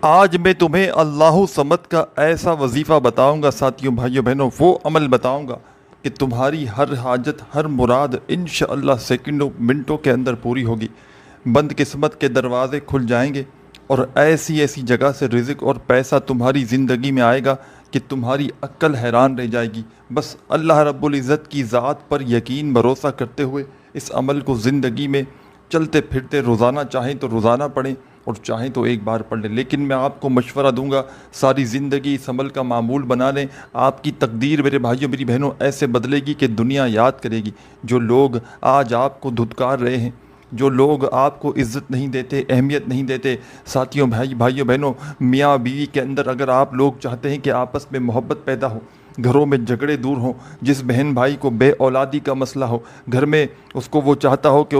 آج میں تمہیں اللہ سمد کا ایسا وظیفہ بتاؤں گا ساتھیوں بھائیوں بہنوں، وہ عمل بتاؤں گا کہ تمہاری ہر حاجت ہر مراد انشاءاللہ سیکنڈوں منٹوں کے اندر پوری ہوگی۔ بند قسمت کے دروازے کھل جائیں گے اور ایسی ایسی جگہ سے رزق اور پیسہ تمہاری زندگی میں آئے گا کہ تمہاری عقل حیران رہ جائے گی۔ بس اللہ رب العزت کی ذات پر یقین بھروسہ کرتے ہوئے اس عمل کو زندگی میں چلتے پھرتے روزانہ چاہیں تو روزانہ پڑھیں اور چاہیں تو ایک بار پڑھ لیں، لیکن میں آپ کو مشورہ دوں گا ساری زندگی اس عمل کا معمول بنا لیں۔ آپ کی تقدیر میرے بھائیوں میری بہنوں ایسے بدلے گی کہ دنیا یاد کرے گی۔ جو لوگ آج آپ کو دھتکار رہے ہیں، جو لوگ آپ کو عزت نہیں دیتے، اہمیت نہیں دیتے، ساتھیوں بھائیوں بہنوں، میاں بیوی کے اندر اگر آپ لوگ چاہتے ہیں کہ آپس میں محبت پیدا ہو، گھروں میں جھگڑے دور ہوں، جس بہن بھائی کو بے اولادی کا مسئلہ ہو گھر میں، اس کو وہ چاہتا ہو کہ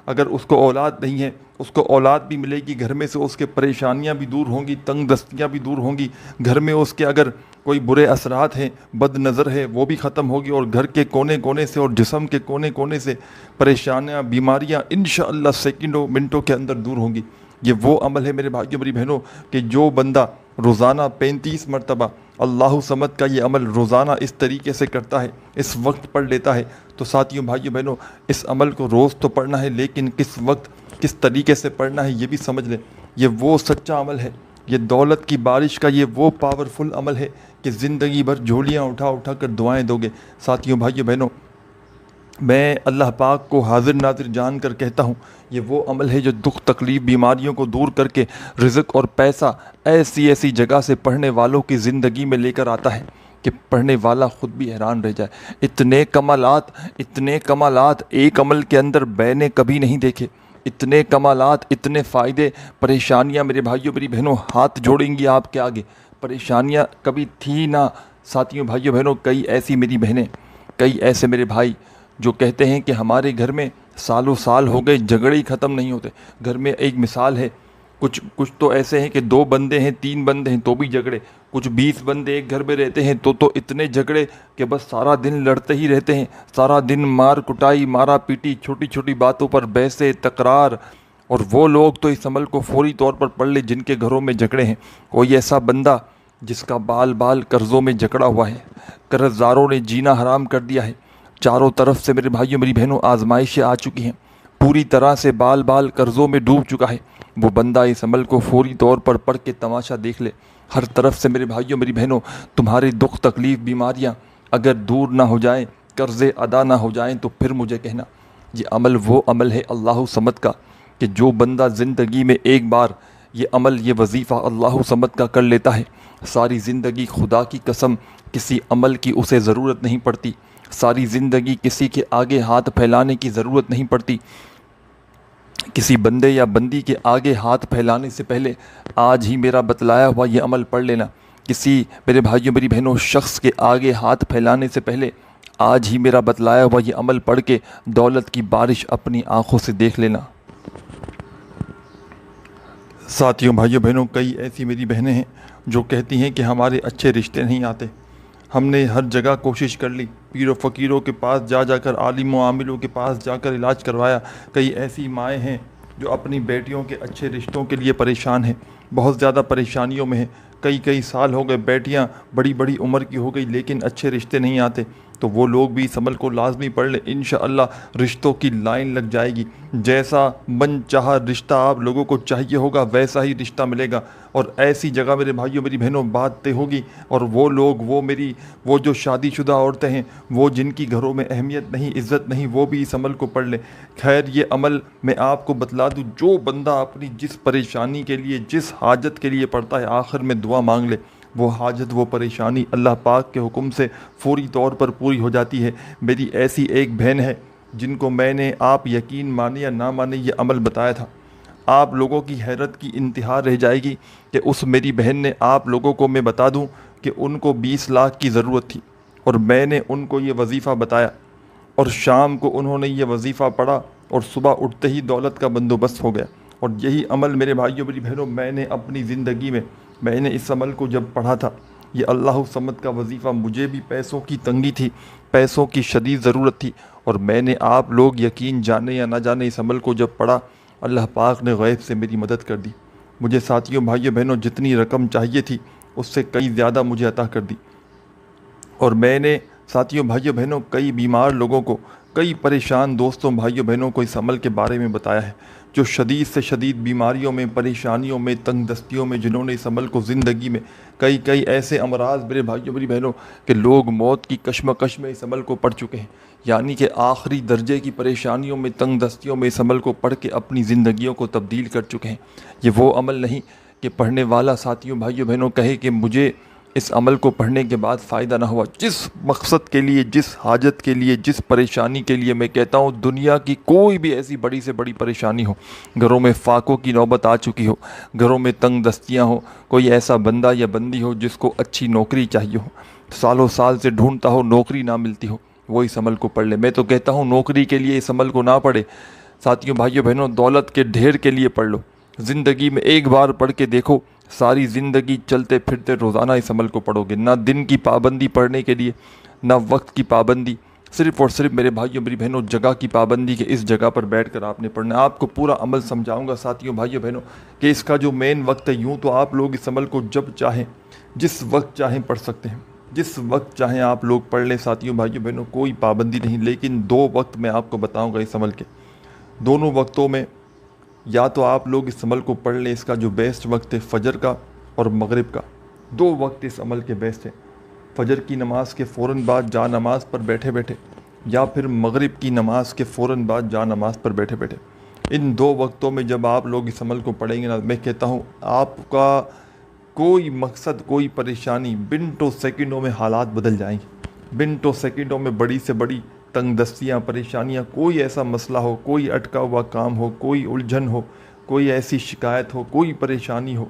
اگر اس کو اولاد نہیں ہے اس کو اولاد بھی ملے گی، گھر میں سے اس کے پریشانیاں بھی دور ہوں گی، تنگ دستیاں بھی دور ہوں گی، گھر میں اس کے اگر کوئی برے اثرات ہیں، بد نظر ہے، وہ بھی ختم ہوگی، اور گھر کے کونے کونے سے اور جسم کے کونے کونے سے پریشانیاں بیماریاں انشاءاللہ سیکنڈوں منٹوں کے اندر دور ہوں گی۔ یہ وہ عمل ہے میرے بھائیوں میری بہنوں کہ جو بندہ روزانہ 35 مرتبہ اللہ سمد کا یہ عمل روزانہ اس طریقے سے کرتا ہے، اس وقت پڑھ لیتا ہے، تو ساتھیوں بھائیوں بہنوں اس عمل کو روز تو پڑھنا ہے، لیکن کس وقت کس طریقے سے پڑھنا ہے یہ بھی سمجھ لیں۔ یہ وہ سچا عمل ہے، یہ دولت کی بارش کا یہ وہ پاورفل عمل ہے کہ زندگی بھر جھولیاں اٹھا اٹھا کر دعائیں دو گے۔ ساتھیوں بھائیوں بہنوں، میں اللہ پاک کو حاضر ناظر جان کر کہتا ہوں، یہ وہ عمل ہے جو دکھ تکلیف بیماریوں کو دور کر کے رزق اور پیسہ ایسی ایسی جگہ سے پڑھنے والوں کی زندگی میں لے کر آتا ہے کہ پڑھنے والا خود بھی حیران رہ جائے۔ اتنے کمالات ایک عمل کے اندر میں نے کبھی نہیں دیکھے، اتنے کمالات، اتنے فائدے۔ پریشانیاں میرے بھائیوں میری بہنوں ہاتھ جوڑیں گی آپ کے آگے، پریشانیاں کبھی تھی نہ۔ ساتھیوں بھائیوں بہنوں، کئی ایسی میری بہنیں، کئی ایسے میرے بھائی جو کہتے ہیں کہ ہمارے گھر میں سالوں سال ہو گئے جھگڑے ہی ختم نہیں ہوتے۔ گھر میں ایک مثال ہے، کچھ تو ایسے ہیں کہ 2 بندے ہیں، 3 بندے ہیں تو بھی جھگڑے، کچھ 20 بندے ایک گھر میں رہتے ہیں تو اتنے جھگڑے کہ بس سارا دن لڑتے ہی رہتے ہیں، سارا دن مار کٹائی، مارا پیٹی، چھوٹی چھوٹی باتوں پر بحثیں، تکرار۔ اور وہ لوگ تو اس عمل کو فوری طور پر پڑھ لے جن کے گھروں میں جھگڑے ہیں۔ کوئی ایسا بندہ جس کا بال بال قرضوں میں جکڑا ہوا ہے، قرض داروں نے جینا حرام کر دیا ہے، چاروں طرف سے میرے بھائیوں میری بہنوں آزمائشیں آ چکی ہیں، پوری طرح سے بال بال قرضوں میں ڈوب چکا ہے، وہ بندہ اس عمل کو فوری طور پر پڑھ کے تماشا دیکھ لے۔ ہر طرف سے میرے بھائیوں میری بہنوں تمہارے دکھ تکلیف بیماریاں اگر دور نہ ہو جائیں، قرضے ادا نہ ہو جائیں تو پھر مجھے کہنا۔ یہ عمل وہ عمل ہے اللہ سمد کا کہ جو بندہ زندگی میں ایک بار یہ عمل، یہ وظیفہ اللہ سمد کا کر لیتا ہے، ساری زندگی خدا کی قسم کسی عمل کی اسے ضرورت نہیں پڑتی، ساری زندگی کسی کے آگے ہاتھ پھیلانے کی ضرورت نہیں پڑتی۔ کسی بندے یا بندی کے آگے ہاتھ پھیلانے سے پہلے آج ہی میرا بتلایا ہوا یہ عمل پڑھ لینا۔ کسی میرے بھائیوں میری بہنوں شخص کے آگے ہاتھ پھیلانے سے پہلے آج ہی میرا بتلایا ہوا یہ عمل پڑھ کے دولت کی بارش اپنی آنکھوں سے دیکھ لینا۔ ساتھیوں بھائیوں بہنوں، کئی ایسی میری بہنیں ہیں جو کہتی ہیں کہ ہمارے اچھے رشتے نہیں آتے، ہم نے ہر جگہ کوشش کر لی، پیر و فقیروں کے پاس جا کر، عالم و عاملوں کے پاس جا کر علاج کروایا۔ کئی ایسی مائیں ہیں جو اپنی بیٹیوں کے اچھے رشتوں کے لیے پریشان ہیں، بہت زیادہ پریشانیوں میں ہیں، کئی سال ہو گئے، بیٹیاں بڑی بڑی عمر کی ہو گئی لیکن اچھے رشتے نہیں آتے۔ تو وہ لوگ بھی اس عمل کو لازمی پڑھ لیں، انشاءاللہ رشتوں کی لائن لگ جائے گی۔ جیسا من چاہا رشتہ آپ لوگوں کو چاہیے ہوگا ویسا ہی رشتہ ملے گا، اور ایسی جگہ میرے بھائیوں میری بہنوں بات طے ہوگی، اور وہ لوگ وہ جو شادی شدہ عورتیں ہیں، وہ جن کی گھروں میں اہمیت نہیں، عزت نہیں، وہ بھی اس عمل کو پڑھ لیں۔ خیر یہ عمل میں آپ کو بتلا دوں، جو بندہ اپنی جس پریشانی کے لیے، جس حاجت کے لیے پڑھتا ہے، آخر میں دعا مانگ لے، وہ حاجت، وہ پریشانی اللہ پاک کے حکم سے فوری طور پر پوری ہو جاتی ہے۔ میری ایسی ایک بہن ہے جن کو میں نے، آپ یقین مانے یا نہ مانے، یہ عمل بتایا تھا۔ آپ لوگوں کی حیرت کی انتہا رہ جائے گی کہ اس میری بہن نے، آپ لوگوں کو میں بتا دوں کہ ان کو 20 لاکھ کی ضرورت تھی، اور میں نے ان کو یہ وظیفہ بتایا، اور شام کو انہوں نے یہ وظیفہ پڑھا، اور صبح اٹھتے ہی دولت کا بندوبست ہو گیا۔ اور یہی عمل میرے بھائیوں میری بہنوں میں نے اپنی زندگی میں، میں نے اس عمل کو جب پڑھا تھا، یہ اللہ سمد کا وظیفہ، مجھے بھی پیسوں کی تنگی تھی، پیسوں کی شدید ضرورت تھی، اور میں نے، آپ لوگ یقین جانے یا نہ جانے، اس عمل کو جب پڑھا، اللہ پاک نے غیب سے میری مدد کر دی۔ مجھے ساتھیوں بھائیوں بہنوں جتنی رقم چاہیے تھی اس سے کئی زیادہ مجھے عطا کر دی، اور میں نے ساتھیوں بھائیوں بہنوں کئی بیمار لوگوں کو، کئی پریشان دوستوں بھائیوں بہنوں کو اس عمل کے بارے میں بتایا ہے، جو شدید سے شدید بیماریوں میں، پریشانیوں میں، تنگ دستیوں میں، جنہوں نے اس عمل کو زندگی میں کئی ایسے امراض میرے بھائیوں میری بہنوں کہ لوگ موت کی کشمکش میں اس عمل کو پڑھ چکے ہیں، یعنی کہ آخری درجے کی پریشانیوں میں، تنگ دستیوں میں اس عمل کو پڑھ کے اپنی زندگیوں کو تبدیل کر چکے ہیں۔ یہ وہ عمل نہیں کہ پڑھنے والا ساتھیوں بھائیوں بہنوں کہے کہ مجھے اس عمل کو پڑھنے کے بعد فائدہ نہ ہوا۔ جس مقصد کے لیے، جس حاجت کے لیے، جس پریشانی کے لیے، میں کہتا ہوں دنیا کی کوئی بھی ایسی بڑی سے بڑی پریشانی ہو، گھروں میں فاقوں کی نوبت آ چکی ہو، گھروں میں تنگ دستیاں ہو، کوئی ایسا بندہ یا بندی ہو جس کو اچھی نوکری چاہیے ہو، سالوں سال سے ڈھونڈتا ہو، نوکری نہ ملتی ہو، وہ اس عمل کو پڑھ لے۔ میں تو کہتا ہوں نوکری کے لیے اس عمل کو نہ پڑھے، ساتھیوں بھائیوں بہنوں دولت کے ڈھیر کے لیے پڑھ لو۔ زندگی میں ایک بار پڑھ کے دیکھو، ساری زندگی چلتے پھرتے روزانہ اس عمل کو پڑھو گے، نہ دن کی پابندی پڑھنے کے لیے، نہ وقت کی پابندی، صرف اور صرف میرے بھائیوں میری بہنوں جگہ کی پابندی کہ اس جگہ پر بیٹھ کر آپ نے پڑھنا ہے۔ آپ کو پورا عمل سمجھاؤں گا ساتھیوں بھائیوں بہنوں کہ اس کا جو مین وقت ہے، یوں تو آپ لوگ اس عمل کو جب چاہیں، جس وقت چاہیں پڑھ سکتے ہیں، جس وقت چاہیں آپ لوگ پڑھ لیں ساتھیوں بھائیوں بہنوں، کوئی پابندی نہیں، لیکن 2 وقت میں آپ کو بتاؤں گا اس عمل کے۔ دونوں وقتوں میں یا تو آپ لوگ اس عمل کو پڑھ لیں، اس کا جو بیسٹ وقت ہے فجر کا اور مغرب کا، 2 وقت اس عمل کے بیسٹ ہیں۔ فجر کی نماز کے فوراً بعد جا نماز پر بیٹھے بیٹھے، یا پھر مغرب کی نماز کے فوراً بعد جا نماز پر بیٹھے بیٹھے، ان 2 وقتوں میں جب آپ لوگ اس عمل کو پڑھیں گے نا، میں کہتا ہوں آپ کا کوئی مقصد، کوئی پریشانی منٹوں سیکنڈوں میں حالات بدل جائیں گے، منٹوں سیکنڈوں میں بڑی سے بڑی تنگ دستیاں، پریشانیاں، کوئی ایسا مسئلہ ہو، کوئی اٹکا ہوا کام ہو، کوئی الجھن ہو، کوئی ایسی شکایت ہو، کوئی پریشانی ہو،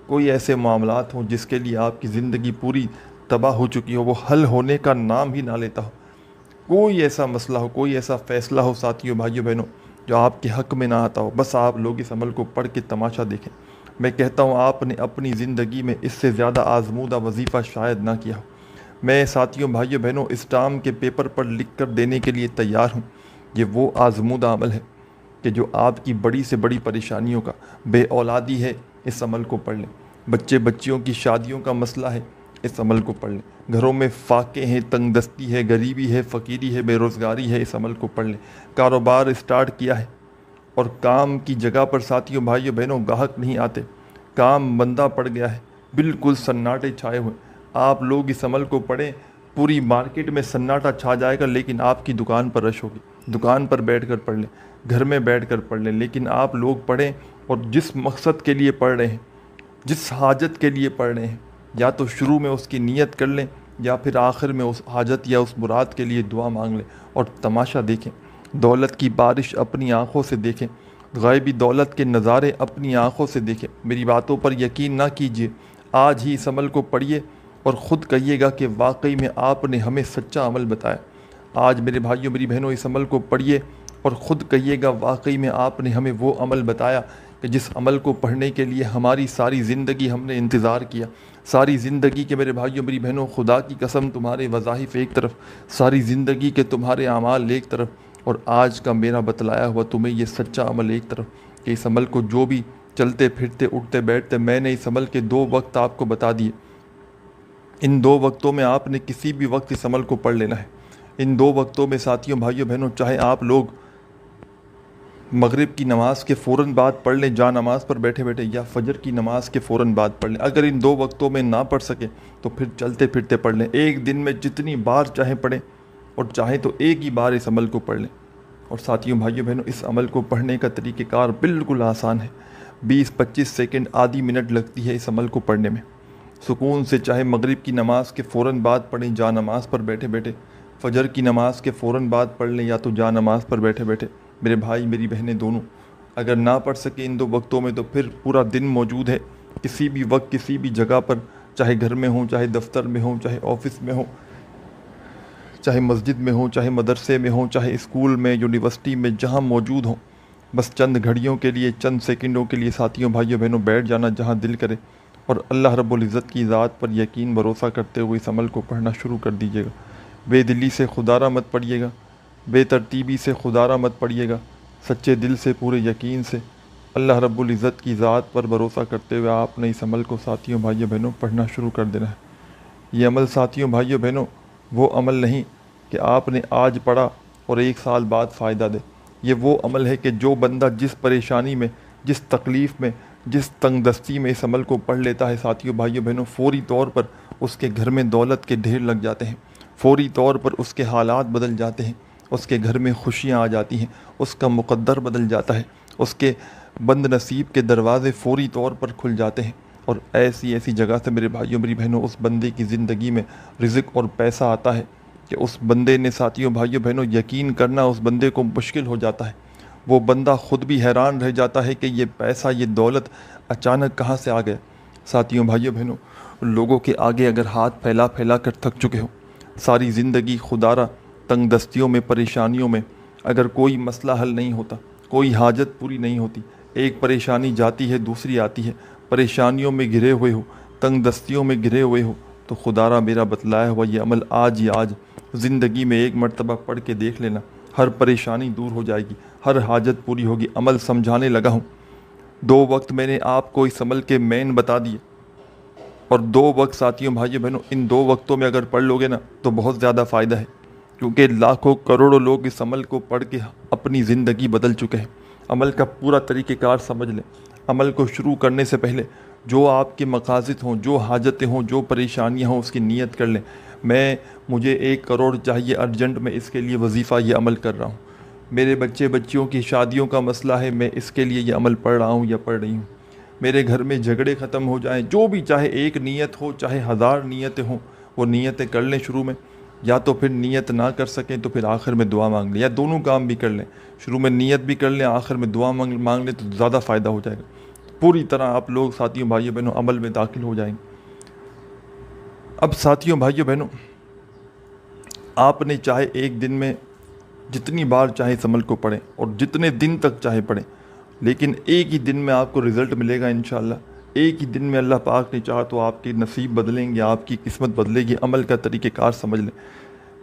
کوئی ایسے معاملات ہوں جس کے لیے آپ کی زندگی پوری تباہ ہو چکی ہو، وہ حل ہونے کا نام ہی نہ لیتا ہو، کوئی ایسا مسئلہ ہو، کوئی ایسا فیصلہ ہو ساتھیوں بھائیوں بہنوں جو آپ کے حق میں نہ آتا ہو، بس آپ لوگ اس عمل کو پڑھ کے تماشا دیکھیں۔ میں کہتا ہوں آپ نے اپنی زندگی میں اس سے زیادہ آزمودہ وظیفہ شاید نہ کیا ہو۔ میں ساتھیوں بھائیوں بہنوں اسٹام کے پیپر پر لکھ کر دینے کے لیے تیار ہوں۔ یہ وہ آزمودہ عمل ہے کہ جو آپ کی بڑی سے بڑی پریشانیوں کا، بے اولادی ہے اس عمل کو پڑھ لیں، بچے بچیوں کی شادیوں کا مسئلہ ہے اس عمل کو پڑھ لیں، گھروں میں فاقے ہیں، تنگ دستی ہے، غریبی ہے، فقیری ہے، بے روزگاری ہے، اس عمل کو پڑھ لیں، کاروبار اسٹارٹ کیا ہے اور کام کی جگہ پر ساتھیوں بھائیوں بہنوں گاہک نہیں آتے، کام بندہ پڑ گیا ہے، بالکل سناٹے چھائے ہوئے، آپ لوگ اس عمل کو پڑھیں، پوری مارکیٹ میں سناٹا چھا جائے گا لیکن آپ کی دکان پر رش ہوگی، دکان پر بیٹھ کر پڑھ لیں، گھر میں بیٹھ کر پڑھ لیں، لیکن آپ لوگ پڑھیں اور جس مقصد کے لیے پڑھ رہے ہیں، جس حاجت کے لیے پڑھ رہے ہیں، یا تو شروع میں اس کی نیت کر لیں یا پھر آخر میں اس حاجت یا اس مراد کے لیے دعا مانگ لیں اور تماشا دیکھیں، دولت کی بارش اپنی آنکھوں سے دیکھیں، غیبی دولت کے نظارے اپنی آنکھوں سے دیکھیں۔ میری باتوں پر یقین نہ کیجیے، آج ہی اس عمل کو پڑھیے اور خود کہیے گا کہ واقعی میں آپ نے ہمیں سچا عمل بتایا۔ آج میرے بھائیوں میری بہنوں اس عمل کو پڑھیے اور خود کہیے گا واقعی میں آپ نے ہمیں وہ عمل بتایا کہ جس عمل کو پڑھنے کے لیے ہماری ساری زندگی ہم نے انتظار کیا، ساری زندگی کے میرے بھائیوں میری بہنوں خدا کی قسم تمہارے وظائف ایک طرف، ساری زندگی کے تمہارے اعمال ایک طرف، اور آج کا میرا بتلایا ہوا تمہیں یہ سچا عمل ایک طرف، کہ اس عمل کو جو بھی چلتے پھرتے اٹھتے بیٹھتے میں نے اس عمل کے 2 وقت آپ کو بتا دیے، ان 2 وقتوں میں آپ نے کسی بھی وقت اس عمل کو پڑھ لینا ہے۔ ان 2 وقتوں میں ساتھیوں بھائیوں بہنوں چاہے آپ لوگ مغرب کی نماز کے فوراً بعد پڑھ لیں جا نماز پر بیٹھے بیٹھے، یا فجر کی نماز کے فوراً بعد پڑھ لیں، اگر ان 2 وقتوں میں نہ پڑھ سکیں تو پھر چلتے پھرتے پڑھ لیں، ایک دن میں جتنی بار چاہیں پڑھیں اور چاہیں تو ایک ہی بار اس عمل کو پڑھ لیں۔ اور ساتھیوں بھائیوں بہنوں اس عمل کو پڑھنے کا طریقہ کار بالکل آسان ہے، 20-25 سیکنڈ آدھی منٹ لگتی ہے اس عمل کو پڑھنے میں، سکون سے چاہے مغرب کی نماز کے فوراً بعد پڑھیں جا نماز پر بیٹھے بیٹھے، فجر کی نماز کے فوراً بعد پڑھ لیں یا تو جا نماز پر بیٹھے بیٹھے، میرے بھائی میری بہنیں دونوں۔ اگر نہ پڑھ سکے ان 2 وقتوں میں تو پھر پورا دن موجود ہے، کسی بھی وقت کسی بھی جگہ پر، چاہے گھر میں ہوں، چاہے دفتر میں ہوں، چاہے آفس میں ہوں، چاہے مسجد میں ہوں، چاہے مدرسے میں ہوں، چاہے اسکول میں، یونیورسٹی میں، جہاں موجود ہوں، بس چند گھڑیوں کے لیے، چند سیکنڈوں کے لیے ساتھیوں بھائیوں بہنوں بیٹھ جانا جہاں دل کرے، اور اللہ رب العزت کی ذات پر یقین بھروسہ کرتے ہوئے اس عمل کو پڑھنا شروع کر دیجیے گا۔ بے دلی سے خدارہ مت پڑھیے گا، بے ترتیبی سے خدارہ مت پڑھیے گا، سچے دل سے، پورے یقین سے اللہ رب العزت کی ذات پر بھروسہ کرتے ہوئے آپ نے اس عمل کو ساتھیوں بھائیوں بہنوں پڑھنا شروع کر دینا ہے۔ یہ عمل ساتھیوں بھائیوں بہنوں وہ عمل نہیں کہ آپ نے آج پڑھا اور 1 سال بعد فائدہ دے۔ یہ وہ عمل ہے کہ جو بندہ جس پریشانی میں، جس تکلیف میں، جس تنگ دستی میں اس عمل کو پڑھ لیتا ہے ساتھیوں بھائیوں بہنوں، فوری طور پر اس کے گھر میں دولت کے ڈھیر لگ جاتے ہیں، فوری طور پر اس کے حالات بدل جاتے ہیں، اس کے گھر میں خوشیاں آ جاتی ہیں، اس کا مقدر بدل جاتا ہے، اس کے بند نصیب کے دروازے فوری طور پر کھل جاتے ہیں، اور ایسی ایسی جگہ سے میرے بھائیوں میری بہنوں اس بندے کی زندگی میں رزق اور پیسہ آتا ہے کہ اس بندے نے ساتھیوں بھائیوں بہنوں یقین کرنا اس بندے کو مشکل ہو جاتا ہے۔ وہ بندہ خود بھی حیران رہ جاتا ہے کہ یہ پیسہ، یہ دولت اچانک کہاں سے آ گیا۔ ساتھیوں بھائیوں بہنوں، لوگوں کے آگے اگر ہاتھ پھیلا پھیلا کر تھک چکے ہو، ساری زندگی خدارہ تنگ دستیوں میں، پریشانیوں میں، اگر کوئی مسئلہ حل نہیں ہوتا، کوئی حاجت پوری نہیں ہوتی، ایک پریشانی جاتی ہے دوسری آتی ہے، پریشانیوں میں گھرے ہوئے ہو، تنگ دستیوں میں گھرے ہوئے ہو، تو خدارہ میرا بتلایا ہوا یہ عمل آج ہی آج زندگی میں ایک مرتبہ پڑھ کے دیکھ لینا، ہر پریشانی دور ہو جائے گی، ہر حاجت پوری ہوگی۔ عمل سمجھانے لگا ہوں، 2 وقت میں نے آپ کو اس عمل کے مین بتا دیے، اور 2 وقت ساتھیوں بھائیوں بہنوں ان 2 وقتوں میں اگر پڑھ لو گے نا تو بہت زیادہ فائدہ ہے، کیونکہ لاکھوں کروڑوں لوگ اس عمل کو پڑھ کے اپنی زندگی بدل چکے ہیں۔ عمل کا پورا طریقہ کار سمجھ لیں۔ عمل کو شروع کرنے سے پہلے جو آپ کے مقاصد ہوں، جو حاجتیں ہوں، جو پریشانیاں ہوں، اس کی نیت کر لیں۔ مجھے 1 کروڑ چاہیے ارجنٹ، میں اس کے لیے وظیفہ یہ عمل کر رہا ہوں۔ میرے بچیوں کی شادیوں کا مسئلہ ہے، میں اس کے لیے یہ عمل پڑھ رہا ہوں یا پڑھ رہی ہوں۔ میرے گھر میں جھگڑے ختم ہو جائیں، جو بھی، چاہے 1 نیت ہو چاہے 1000 نیتیں ہوں، وہ نیتیں کر لیں شروع میں، یا تو پھر نیت نہ کر سکیں تو پھر آخر میں دعا مانگ لیں، یا دونوں کام بھی کر لیں، شروع میں نیت بھی کر لیں، آخر میں دعا مانگ لیں تو زیادہ فائدہ ہو جائے گا۔ پوری طرح آپ لوگ ساتھیوں بھائیوں بہنوں عمل میں داخل ہو جائیں گے۔ اب ساتھیوں بھائیوں بہنوں، آپ نے چاہے ایک دن میں جتنی بار چاہے اس عمل کو پڑھیں اور جتنے دن تک چاہے پڑھیں، لیکن ایک ہی دن میں آپ کو رزلٹ ملے گا انشاءاللہ۔ ایک ہی دن میں اللہ پاک نے چاہا تو آپ کے نصیب بدلیں گے، آپ کی قسمت بدلے گی۔ عمل کا طریقہ کار سمجھ لیں،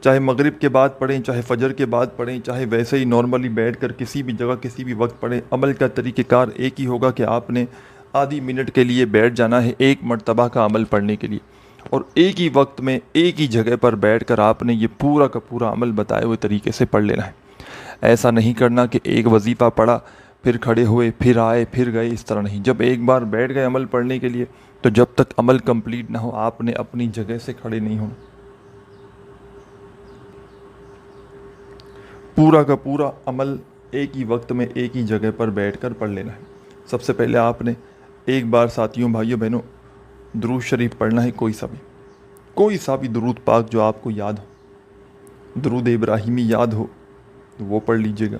چاہے مغرب کے بعد پڑھیں، چاہے فجر کے بعد پڑھیں، چاہے ویسے ہی نارملی بیٹھ کر کسی بھی جگہ کسی بھی وقت پڑھیں، عمل کا طریقہ کار ایک ہی ہوگا کہ آپ نے آدھی منٹ کے لیے بیٹھ جانا ہے 1 مرتبہ کا عمل پڑھنے کے لیے، اور ایک ہی وقت میں ایک ہی جگہ پر بیٹھ کر آپ نے یہ پورا کا پورا عمل بتائے ہوئے طریقے سے پڑھ لینا ہے۔ ایسا نہیں کرنا کہ ایک وظیفہ پڑھا پھر کھڑے ہوئے پھر آئے پھر گئے، اس طرح نہیں۔ جب ایک بار بیٹھ گئے عمل پڑھنے کے لیے تو جب تک عمل کمپلیٹ نہ ہو آپ نے اپنی جگہ سے کھڑے نہیں ہونا، پورا کا پورا عمل ایک ہی وقت میں ایک ہی جگہ پر بیٹھ کر پڑھ لینا ہے۔ سب سے پہلے آپ نے ایک بار ساتھیوں بھائیوں بہنوں درود شریف پڑھنا ہے، کوئی سا بھی درود پاک جو آپ کو یاد ہو۔ درود ابراہیمی یاد ہو تو وہ پڑھ لیجئے گا،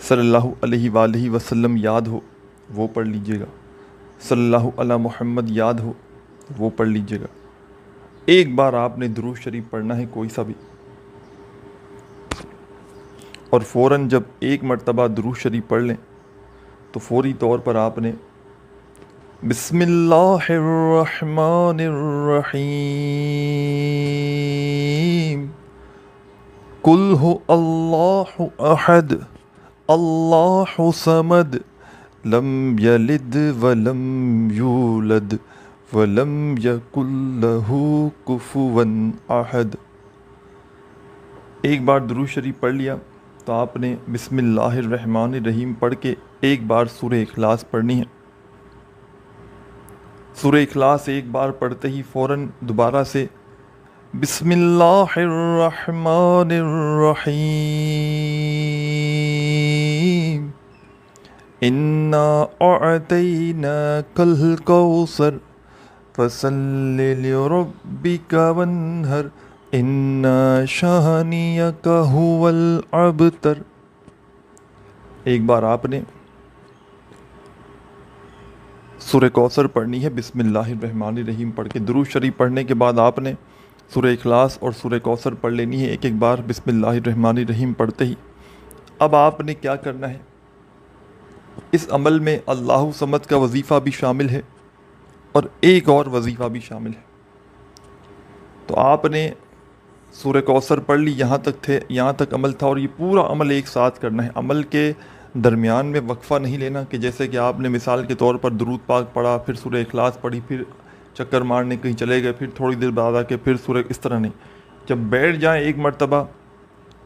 صلی اللہ علیہ وآلہ وسلم یاد ہو وہ پڑھ لیجئے گا، صلی اللہ علی محمد یاد ہو وہ پڑھ لیجئے گا۔ ایک بار آپ نے درود شریف پڑھنا ہے کوئی سا بھی، اور فوراً جب 1 مرتبہ درود شریف پڑھ لیں تو فوری طور پر آپ نے بسم اللہ الرحمن الرحیم قل هو اللہ احد اللہ صمد لم یلد ولم یولد ولم یکن لہ کفوا احد۔ ایک بار درود شریف پڑھ لیا تو آپ نے بسم اللہ الرحمن الرحیم پڑھ کے ایک بار سورہ اخلاص پڑھنی ہے۔ سورہ اخلاص ایک بار پڑھتے ہی فوراً دوبارہ سے بسم اللہ الرحمن الرحیم انا اعطیناک الکوثر فصل لربک وانحر ان شانئک هو الابتر۔ ایک بار آپ نے سورہ کوثر پڑھنی ہے، بسم اللہ الرحمن الرحیم پڑھ کے درود شریف پڑھنے کے بعد آپ نے سورہ اخلاص اور سورہ کوثر پڑھ لینی ہے ایک بار بسم اللہ الرحمن الرحیم پڑھتے ہی۔ اب آپ نے کیا کرنا ہے، اس عمل میں اللہ صمد کا وظیفہ بھی شامل ہے اور ایک اور وظیفہ بھی شامل ہے۔ تو آپ نے سورہ کوثر پڑھ لی، یہاں تک عمل تھا، اور یہ پورا عمل ایک ساتھ کرنا ہے۔ عمل کے درمیان میں وقفہ نہیں لینا کہ جیسے کہ آپ نے مثال کے طور پر درود پاک پڑھا، پھر سورہ اخلاص پڑھی، پھر چکر مارنے کہیں چلے گئے، پھر تھوڑی دیر بعد آ کے پھر سورہ، اس طرح نہیں۔ جب بیٹھ جائیں ایک مرتبہ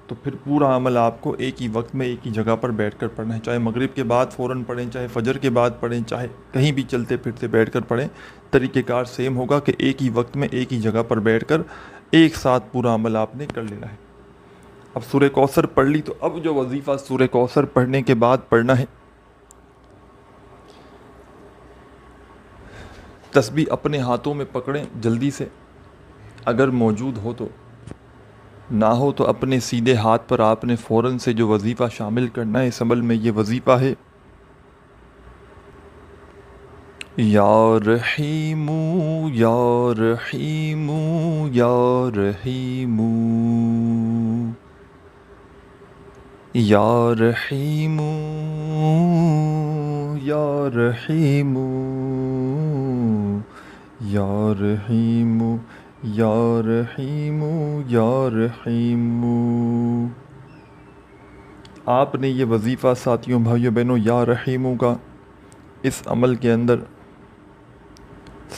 تو پھر پورا عمل آپ کو ایک ہی وقت میں ایک ہی جگہ پر بیٹھ کر پڑھنا ہے، چاہے مغرب کے بعد فوراً پڑھیں، چاہے فجر کے بعد پڑھیں، چاہے کہیں بھی چلتے پھرتے بیٹھ کر پڑھیں، طریقہ کار سیم ہوگا کہ ایک ہی وقت میں ایک ہی جگہ پر بیٹھ کر ایک ساتھ پورا عمل آپ نے کر لینا ہے۔ اب سورہ کوثر پڑھ لی تو اب جو وظیفہ سورہ کوثر پڑھنے کے بعد پڑھنا ہے، تسبیح اپنے ہاتھوں میں پکڑیں جلدی سے، اگر موجود ہو تو، نہ ہو تو اپنے سیدھے ہاتھ پر آپ نے فوراً سے جو وظیفہ شامل کرنا ہے اس عمل میں، یہ وظیفہ ہے یا رحیم یا رحیم یا رحیم یا رحیم یا رحیم یا رحیم یا رحیم یا رحیم۔ آپ نے یہ وظیفہ ساتھیوں، بھائیوں، بہنوں، یا رحیموں کا اس عمل کے اندر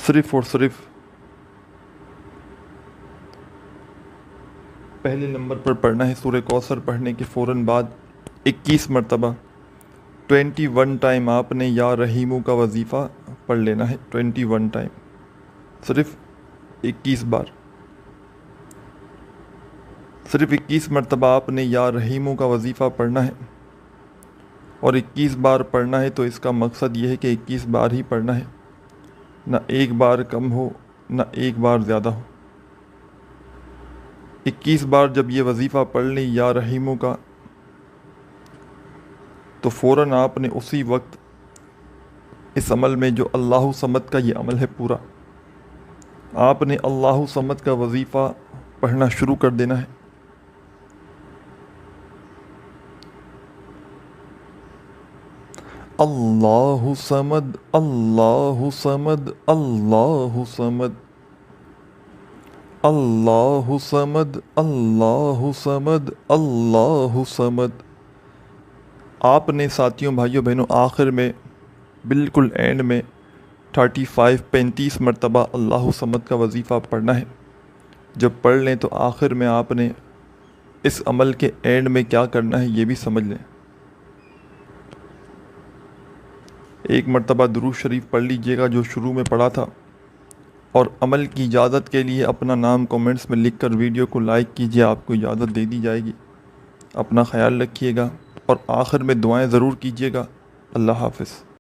صرف اور صرف پہلے نمبر پر پڑھنا ہے۔ سورہ کوثر پڑھنے کے فوراً بعد 21 مرتبہ 21 ٹائم آپ نے یا رحیموں کا وظیفہ پڑھ لینا ہے، 21 ٹائم، صرف 21 بار، صرف 21 مرتبہ آپ نے یا رحیموں کا وظیفہ پڑھنا ہے، اور 21 بار پڑھنا ہے تو اس کا مقصد یہ ہے کہ 21 بار ہی پڑھنا ہے، نہ ایک بار کم ہو نہ ایک بار زیادہ ہو۔ 21 بار جب یہ وظیفہ پڑھ لیں یا رحیموں کا تو فوراً آپ نے اسی وقت اس عمل میں، جو اللہ صمد کا یہ عمل ہے پورا، آپ نے اللہ صمد کا وظیفہ پڑھنا شروع کر دینا ہے۔ اللہ صمد اللہ صمد اللہ صمد اللہ صمد اللہ صمد اللہ صمد۔ آپ نے ساتھیوں، بھائیوں، بہنوں، آخر میں بالکل اینڈ میں 35 مرتبہ اللہ صمد کا وظیفہ پڑھنا ہے۔ جب پڑھ لیں تو آخر میں آپ نے اس عمل کے اینڈ میں کیا کرنا ہے یہ بھی سمجھ لیں۔ ایک مرتبہ درود شریف پڑھ لیجئے گا جو شروع میں پڑھا تھا، اور عمل کی اجازت کے لیے اپنا نام کومنٹس میں لکھ کر ویڈیو کو لائک کیجئے، آپ کو اجازت دے دی جائے گی۔ اپنا خیال رکھیے گا اور آخر میں دعائیں ضرور کیجئے گا۔ اللہ حافظ۔